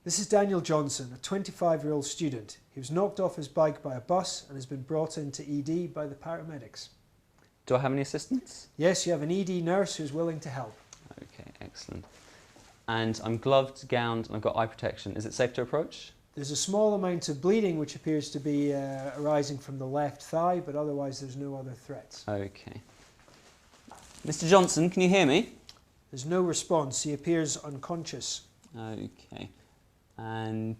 This is Daniel Johnson, a 25-year-old student. He was knocked off his bike by a bus and has been brought into ED by the paramedics. Do I have any assistance? Yes, you have an ED nurse who's willing to help. Okay, excellent. And I'm gloved, gowned, and I've got eye protection. Is it safe to approach? There's a small amount of bleeding which appears to be arising from the left thigh, but otherwise there's no other threats. Okay. Mr. Johnson, can you hear me? There's no response. He appears unconscious. Okay. And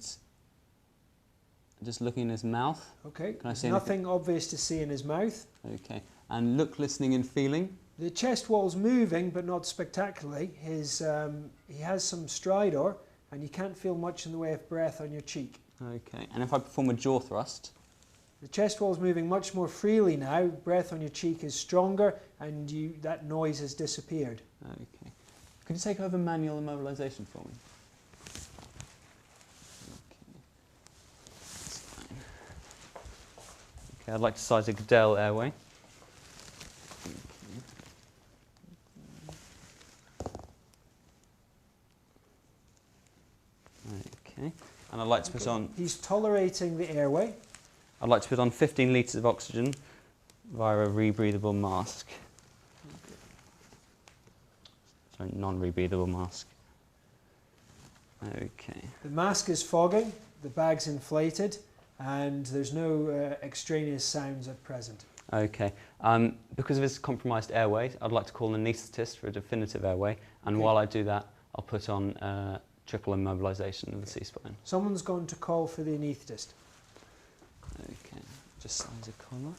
just looking in his mouth. Okay. Can I see nothing obvious to see in his mouth. Okay. And look, listening and feeling. The chest wall's moving, but not spectacularly. He has some stridor, and you can't feel much in the way of breath on your cheek. Okay. And if I perform a jaw thrust? The chest wall's moving much more freely now. Breath on your cheek is stronger, and that noise has disappeared. Okay. Could you take over manual immobilisation for me? That's fine. Okay, I'd like to size a Goodell airway. Okay, and I'd like to put on... He's tolerating the airway. I'd like to put on 15 litres of oxygen via a rebreathable mask. Sorry, non-rebreathable mask. Okay. The mask is fogging, the bag's inflated, and there's no extraneous sounds at present. Okay. Because of his compromised airway, I'd like to call an anaesthetist for a definitive airway, and while I do that, I'll put on triple immobilisation of the C-spine. Someone's going to call for the anaesthetist. Okay, just size a collar.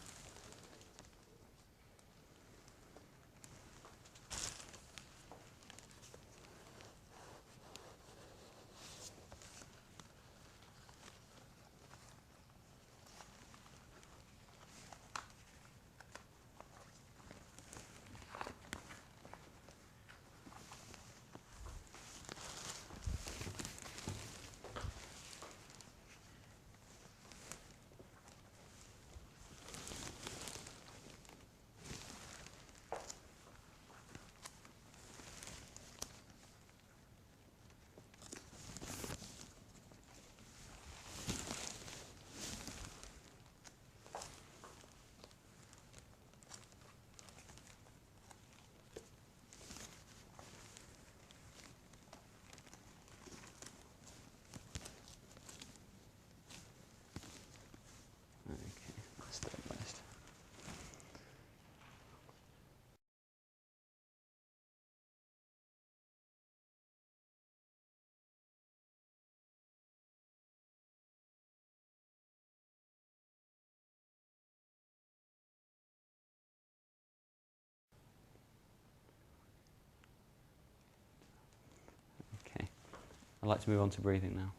I'd like to move on to breathing now.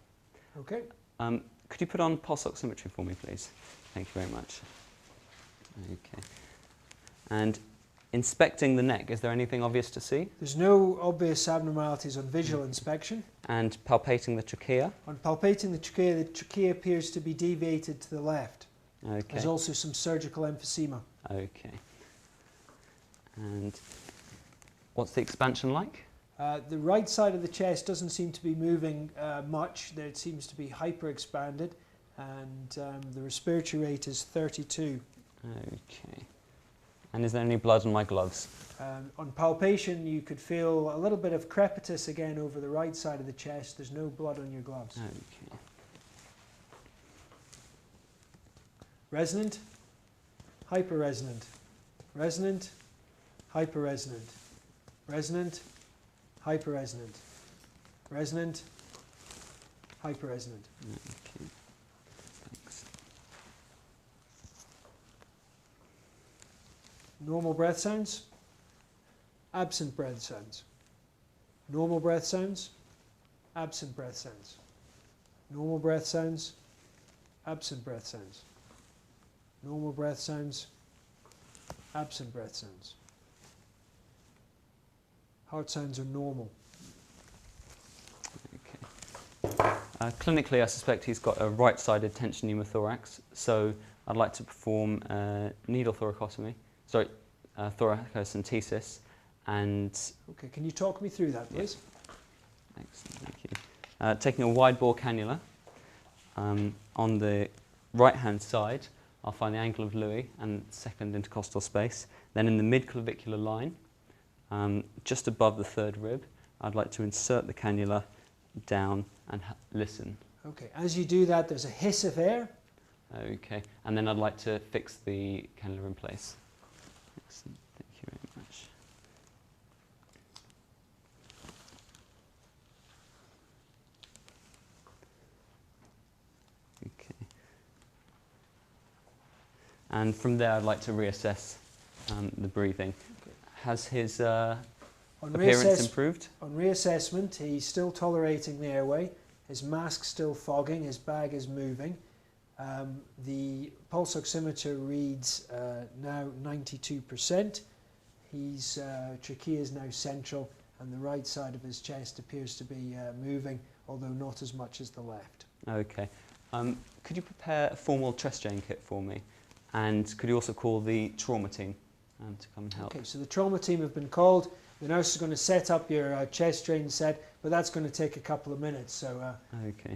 Okay. Could you put on pulse oximetry for me, please? Thank you very much. Okay. And inspecting the neck, is there anything obvious to see? There's no obvious abnormalities on visual inspection. And palpating the trachea? On palpating the trachea appears to be deviated to the left. Okay. There's also some surgical emphysema. Okay. And what's the expansion like? The right side of the chest doesn't seem to be moving much. It seems to be hyper-expanded, and the respiratory rate is 32. Okay. And is there any blood on my gloves? On palpation, you could feel a little bit of crepitus again over the right side of the chest. There's no blood on your gloves. Okay. Resonant, hyper-resonant, resonant, hyper-resonant, resonant, hyper-resonant, resonant, hyper-resonant. Okay, thanks. Normal breath sounds, absent breath sounds. Normal breath sounds, absent breath sounds. Normal breath sounds, absent breath sounds. Normal breath sounds, absent breath sounds. Heart sounds are normal. Okay. Clinically, I suspect he's got a right-sided tension pneumothorax, so I'd like to perform needle thoracotomy, thoracentesis, and... Okay, can you talk me through that, please? Excellent, thank you. Taking a wide bore cannula, on the right-hand side, I'll find the ankle of Louis and second intercostal space. Then in the mid-clavicular line, just above the third rib, I'd like to insert the cannula down and listen. Okay, as you do that, there's a hiss of air. Okay, and then I'd like to fix the cannula in place. Excellent, thank you very much. Okay. And from there, I'd like to reassess the breathing. Okay. Has his appearance improved? On reassessment, he's still tolerating the airway. His mask's still fogging, his bag is moving. The pulse oximeter reads now 92%. His trachea is now central, and the right side of his chest appears to be moving, although not as much as the left. Okay. Could you prepare a formal chest drain kit for me? And could you also call the trauma team to come and help? Okay, so the trauma team have been called. The nurse is going to set up your chest drain set, but that's going to take a couple of minutes. So. Okay.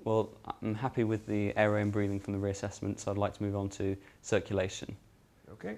Well, I'm happy with the airway and breathing from the reassessment, so I'd like to move on to circulation. Okay.